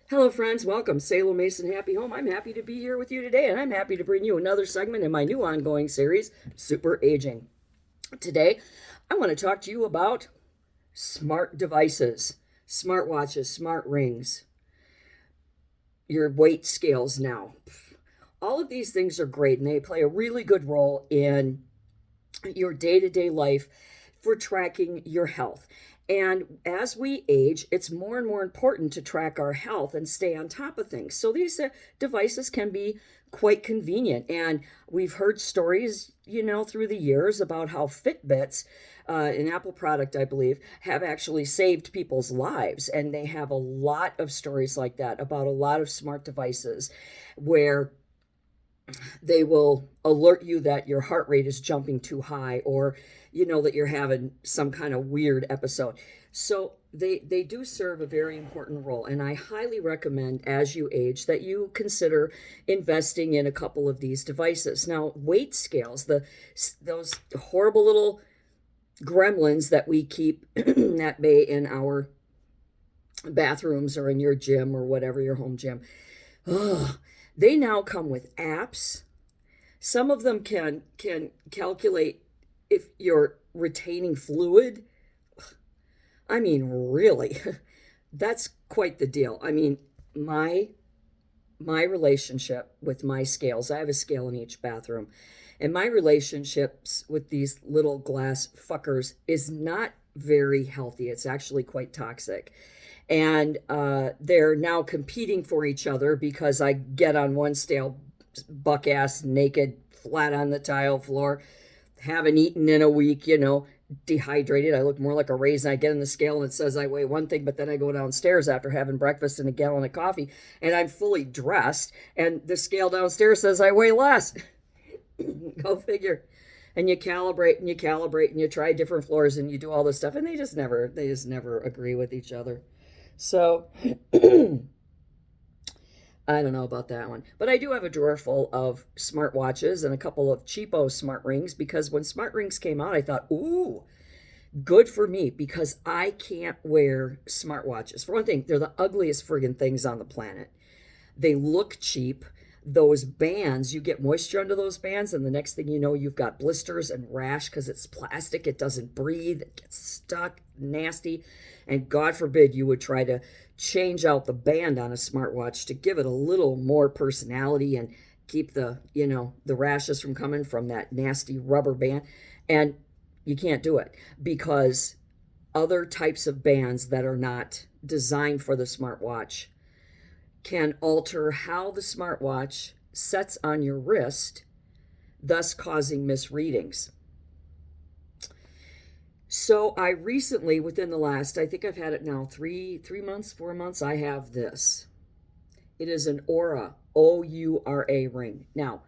Hello, friends. Welcome, Salem Mason Happy Home. I'm happy to be here with you today, and I'm happy to bring you another segment in my new ongoing series, Super Aging. Today, I want to talk to you about smart devices, smartwatches, smart rings, your weight scales now. All of these things are great, and they play a really good role in your day to day life for tracking your health. And as we age, it's more and more important to track our health and stay on top of things. So these devices can be quite convenient. And we've heard stories, through the years about how Fitbits, an Apple product, I believe, have actually saved people's lives. And they have a lot of stories like that about a lot of smart devices where they will alert you that your heart rate is jumping too high, or that you're having some kind of weird episode. So they do serve a very important role, and I highly recommend as you age that you consider investing in a couple of these devices. Now, weight scales, those horrible little gremlins that we keep at bay in our bathrooms or in your gym or whatever, your home gym. Ugh, they now come with apps. Some of them can calculate if you're retaining fluid. I mean, really, that's quite the deal. I mean, my relationship with my scales, I have a scale in each bathroom, and my relationships with these little glass fuckers is not very healthy. It's actually quite toxic. And they're now competing for each other because I get on one scale buck ass naked, flat on the tile floor, haven't eaten in a week, dehydrated. I look more like a raisin. I get on the scale and it says I weigh one thing, but then I go downstairs after having breakfast and a gallon of coffee and I'm fully dressed and the scale downstairs says I weigh less. Go figure. And you calibrate and you calibrate and you try different floors and you do all this stuff and they just never agree with each other. So I don't know about that one. But I do have a drawer full of smartwatches and a couple of cheapo smart rings because when smart rings came out, I thought, ooh, good for me because I can't wear smartwatches. For one thing, they're the ugliest friggin' things on the planet. They look cheap. Those bands, you get moisture under those bands, and the next thing you know, you've got blisters and rash because it's plastic. It doesn't breathe. It gets stuck, nasty. And God forbid you would try to change out the band on a smartwatch to give it a little more personality and keep the rashes from coming from that nasty rubber band. And you can't do it because other types of bands that are not designed for the smartwatch can alter how the smartwatch sets on your wrist, thus causing misreadings. So I recently, within the last, I think I've had it now 3 months, 4 months, I have this. It is an Oura, O-U-R-A ring. Now,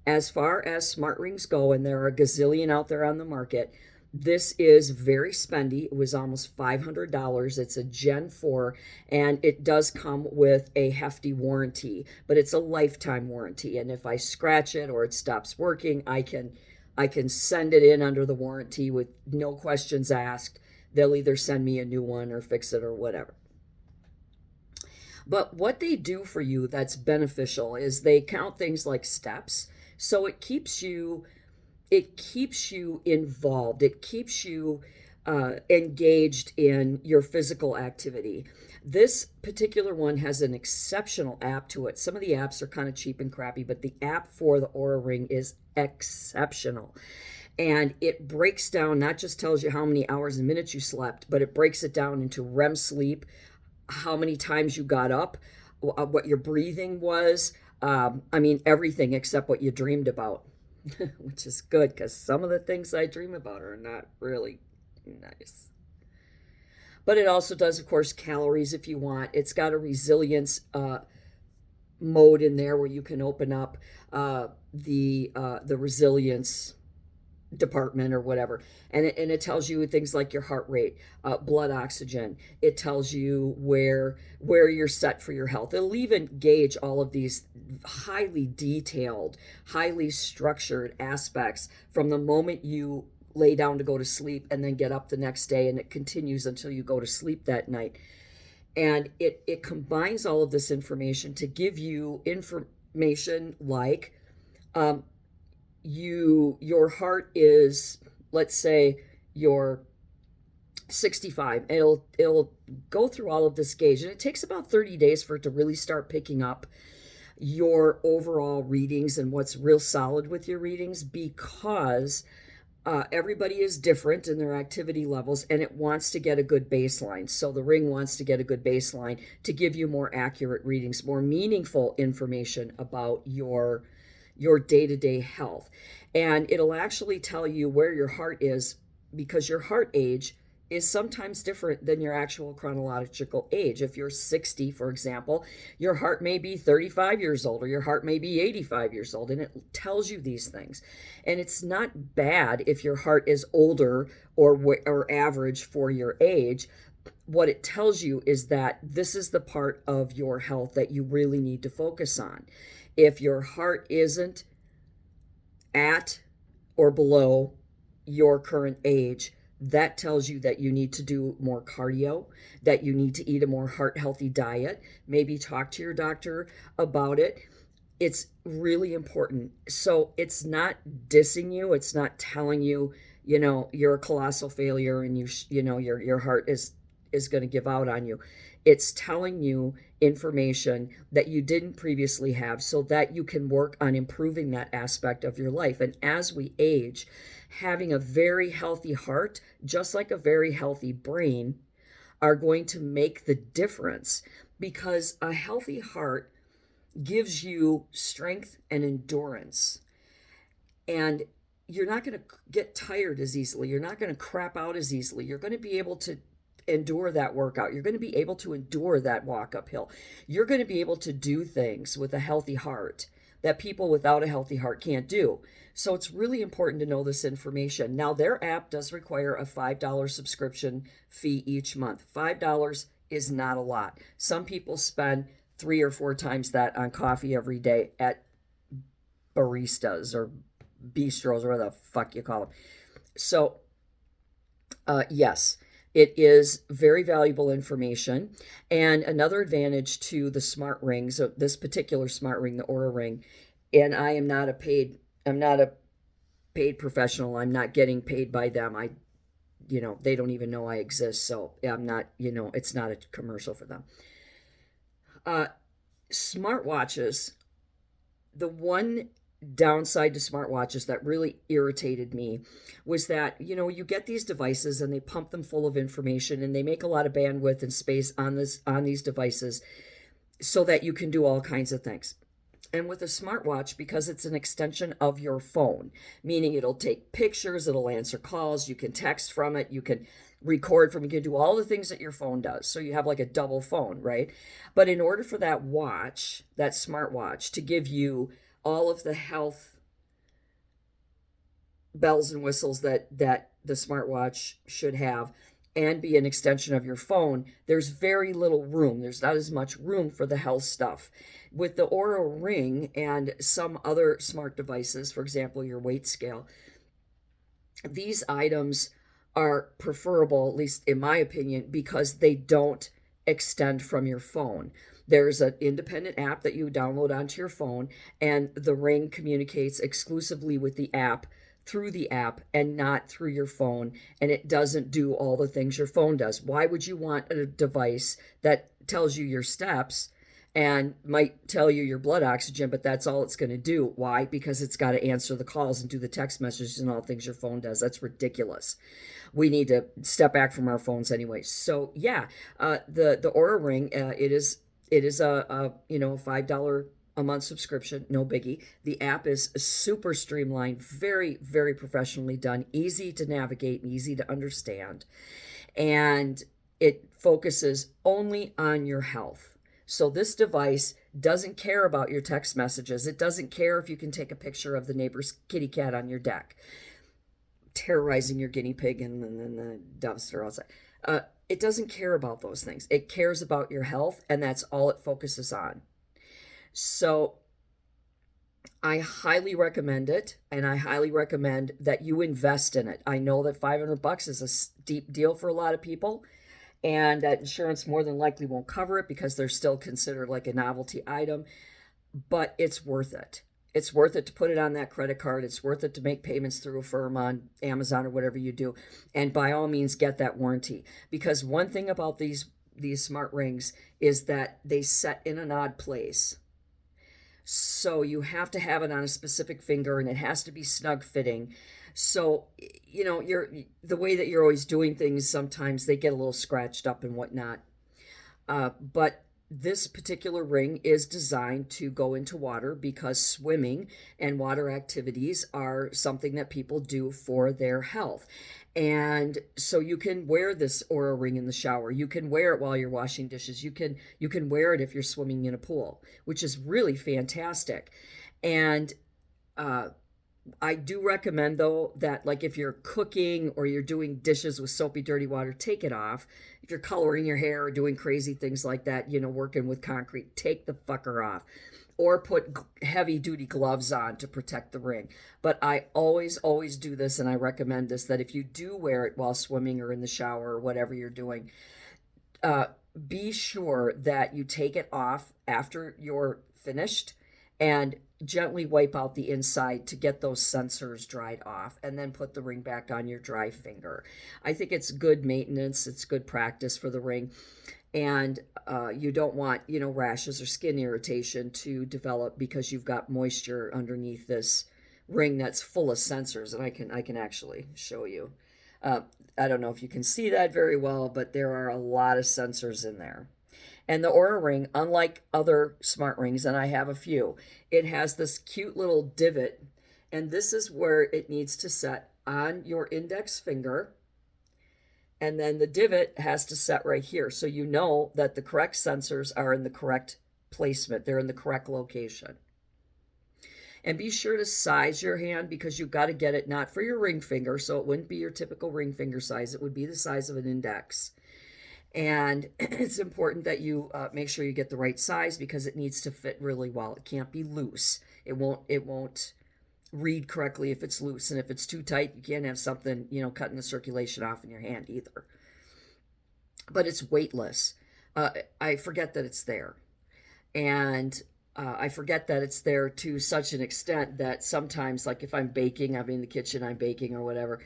as far as smart rings go, and there are a gazillion out there on the market, this is very spendy. It was almost $500. It's a Gen 4, and it does come with a hefty warranty, but it's a lifetime warranty. And if I scratch it or it stops working, I can send it in under the warranty with no questions asked. They'll either send me a new one or fix it or whatever. But what they do for you that's beneficial is they count things like steps. So it keeps you involved. It keeps you engaged in your physical activity. This particular one has an exceptional app to it. Some of the apps are kind of cheap and crappy, but the app for the Oura Ring is exceptional. And it breaks down, not just tells you how many hours and minutes you slept, but it breaks it down into REM sleep, how many times you got up, what your breathing was. Everything except what you dreamed about. Which is good because some of the things I dream about are not really nice. But it also does, of course, calories if you want. It's got a resilience mode in there where you can open up the resilience department or whatever, and it tells you things like your heart rate, blood oxygen. It tells you where you're set for your health. It'll even gauge all of these highly detailed, highly structured aspects from the moment you lay down to go to sleep and then get up the next day, and it continues until you go to sleep that night. And it combines all of this information to give you information like your heart is, let's say you're 65. It'll go through all of this gauge, and it takes about 30 days for it to really start picking up your overall readings and what's real solid with your readings, because everybody is different in their activity levels, and it wants to get a good baseline. So the ring wants to get a good baseline to give you more accurate readings, more meaningful information about your day-to-day health. And it'll actually tell you where your heart is, because your heart age is sometimes different than your actual chronological age. If you're 60, for example, your heart may be 35 years old, or your heart may be 85 years old, and it tells you these things. And it's not bad if your heart is older or average for your age. What it tells you is that this is the part of your health that you really need to focus on. If your heart isn't at or below your current age, that tells you that you need to do more cardio, that you need to eat a more heart healthy diet, maybe talk to your doctor about it. It's really important. So it's not dissing you. It's not telling you, you're a colossal failure and your heart is going to give out on you. It's telling you information that you didn't previously have so that you can work on improving that aspect of your life. And as we age, having a very healthy heart, just like a very healthy brain, are going to make the difference, because a healthy heart gives you strength and endurance. And you're not going to get tired as easily. You're not going to crap out as easily. You're going to be able to endure that workout. You're going to be able to endure that walk uphill. You're going to be able to do things with a healthy heart that people without a healthy heart can't do. So it's really important to know this information. Now, their app does require a $5 subscription fee each month. $5 is not a lot. Some people spend 3 or 4 times that on coffee every day at baristas or bistros, or whatever the fuck you call them. So, yes, it is very valuable information. And another advantage to the smart rings, so this particular smart ring, the Oura Ring, and I'm not a paid professional. I'm not getting paid by them. They don't even know I exist. So I'm not, it's not a commercial for them. Smartwatches, the one downside to smartwatches that really irritated me was that, you get these devices and they pump them full of information, and they make a lot of bandwidth and space on these devices so that you can do all kinds of things. And with a smartwatch, because it's an extension of your phone, meaning it'll take pictures, it'll answer calls, you can text from it, you can record from it, you can do all the things that your phone does. So you have like a double phone, right? But in order for that smartwatch, to give you all of the health bells and whistles that the smartwatch should have, and be an extension of your phone, there's very little room. There's not as much room for the health stuff. With the Oura Ring and some other smart devices, for example, your weight scale, these items are preferable, at least in my opinion, because they don't extend from your phone. There's an independent app that you download onto your phone, and the Ring communicates exclusively with the app, through the app, and not through your phone, and it doesn't do all the things your phone does. Why would you want a device that tells you your steps and might tell you your blood oxygen, but that's all it's going to do? Why? Because it's got to answer the calls and do the text messages and all the things your phone does. That's ridiculous. We need to step back from our phones anyway. So yeah, the Oura Ring, it is a $5 a month subscription, no biggie. The app is super streamlined, very, very professionally done, easy to navigate and easy to understand. And it focuses only on your health. So this device doesn't care about your text messages. It doesn't care if you can take a picture of the neighbor's kitty cat on your deck, terrorizing your guinea pig and the doves are outside. It doesn't care about those things. It cares about your health, and that's all it focuses on. So I highly recommend it, and I highly recommend that you invest in it. I know that $500 is a steep deal for a lot of people, and that insurance more than likely won't cover it because they're still considered like a novelty item, but it's worth it. It's worth it to put it on that credit card. It's worth it to make payments through a firm on Amazon or whatever you do. And by all means, get that warranty. Because one thing about these smart rings is that they set in an odd place. So you have to have it on a specific finger, and it has to be snug fitting. So, you're the way that you're always doing things, sometimes they get a little scratched up and whatnot. But this particular ring is designed to go into water because swimming and water activities are something that people do for their health. And so you can wear this Aura ring in the shower. You can wear it while you're washing dishes. You can wear it if you're swimming in a pool, which is really fantastic. And I do recommend, though, that like if you're cooking or you're doing dishes with soapy, dirty water, take it off. If you're coloring your hair or doing crazy things like that, working with concrete, take the fucker off. Or put heavy duty gloves on to protect the ring. But I always, always do this, and I recommend this, that if you do wear it while swimming or in the shower or whatever you're doing, be sure that you take it off after you're finished and gently wipe out the inside to get those sensors dried off, and then put the ring back on your dry finger. I think it's good maintenance. It's good practice for the ring. And you don't want, rashes or skin irritation to develop because you've got moisture underneath this ring that's full of sensors. And I can actually show you. I don't know if you can see that very well, but there are a lot of sensors in there. And the Aura ring, unlike other smart rings, and I have a few, it has this cute little divot. And this is where it needs to set on your index finger. And then the divot has to set right here. So you know that the correct sensors are in the correct placement. They're in the correct location. And be sure to size your hand, because you've got to get it not for your ring finger. So it wouldn't be your typical ring finger size. It would be the size of an index. And it's important that you make sure you get the right size, because it needs to fit really well. It can't be loose. It won't read correctly if it's loose, and if it's too tight, you can't have something cutting the circulation off in your hand either. But it's weightless. I forget that it's there, and I forget that it's there to such an extent that sometimes, like if I'm baking, I'm in the kitchen, I'm baking or whatever,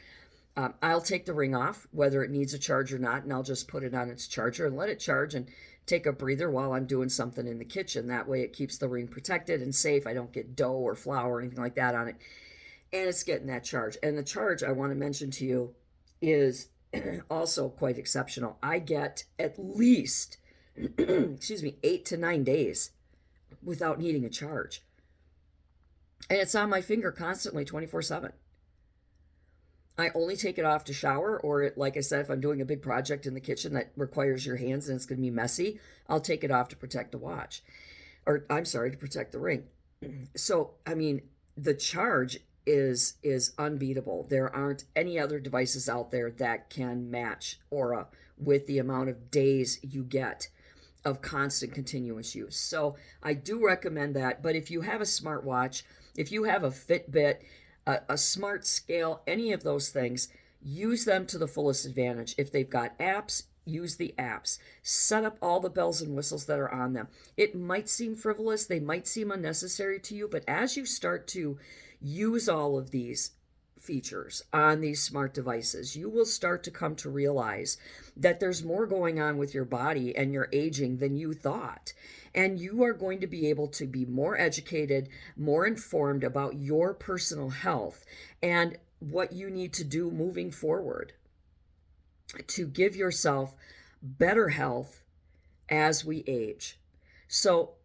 I'll take the ring off, whether it needs a charge or not, and I'll just put it on its charger and let it charge and take a breather while I'm doing something in the kitchen. That way it keeps the ring protected and safe. I don't get dough or flour or anything like that on it. And it's getting that charge. And the charge, I want to mention to you, is also quite exceptional. I get at least, 8 to 9 days without needing a charge. And it's on my finger constantly, 24/7. I only take it off to shower, or like I said, if I'm doing a big project in the kitchen that requires your hands and it's going to be messy, I'll take it off to protect the watch. Or I'm sorry, to protect the ring. So, the charge is unbeatable. There aren't any other devices out there that can match Aura with the amount of days you get of constant continuous use. So I do recommend that. But if you have a smartwatch, if you have a Fitbit, a smart scale, any of those things, use them to the fullest advantage. If they've got apps, use the apps. Set up all the bells and whistles that are on them. It might seem frivolous, they might seem unnecessary to you, but as you start to use all of these features on these smart devices, you will start to come to realize that there's more going on with your body and your aging than you thought. And you are going to be able to be more educated, more informed about your personal health and what you need to do moving forward to give yourself better health as we age. So,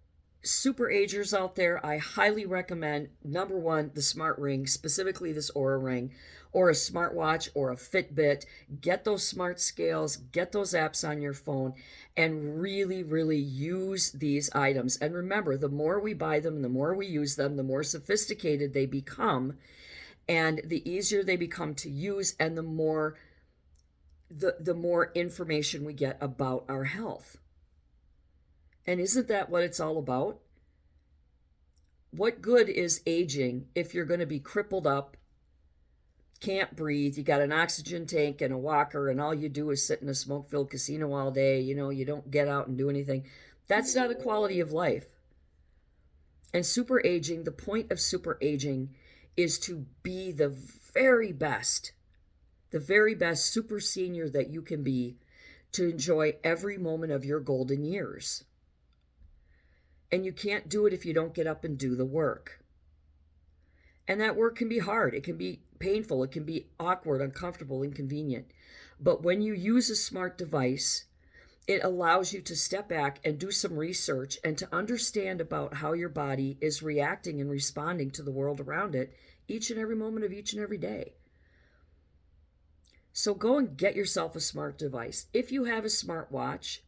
super agers out there, I highly recommend, number one, the smart ring, specifically this Aura ring, or a smartwatch or a Fitbit. Get those smart scales, get those apps on your phone, and really, really use these items. And remember, the more we buy them, the more we use them, the more sophisticated they become, and the easier they become to use, and the more information we get about our health. And isn't that what it's all about? What good is aging if you're going to be crippled up can't breathe, you got an oxygen tank and a walker, and all you do is sit in a smoke-filled casino all day, you don't get out and do anything. That's not a quality of life. And super aging, the point of super aging is to be the very best super senior that you can be, to enjoy every moment of your golden years. And you can't do it if you don't get up and do the work. And that work can be hard. It can be painful. It can be awkward, uncomfortable, inconvenient. But when you use a smart device, it allows you to step back and do some research and to understand about how your body is reacting and responding to the world around it each and every moment of each and every day. So go and get yourself a smart device. If you have a smartwatch,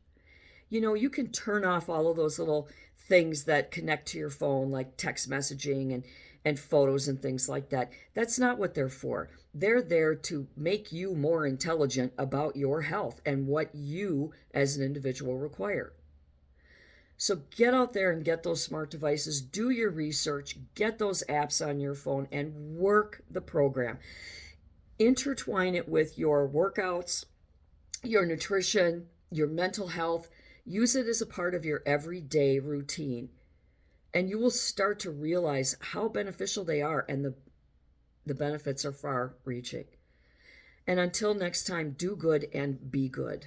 you can turn off all of those little things that connect to your phone, like text messaging and photos and things like that. That's not what they're for. They're there to make you more intelligent about your health and what you as an individual require. So get out there and get those smart devices, do your research, get those apps on your phone, and work the program. Intertwine it with your workouts, your nutrition, your mental health. Use it as a part of your everyday routine. And you will start to realize how beneficial they are, and the benefits are far-reaching. And until next time, do good and be good.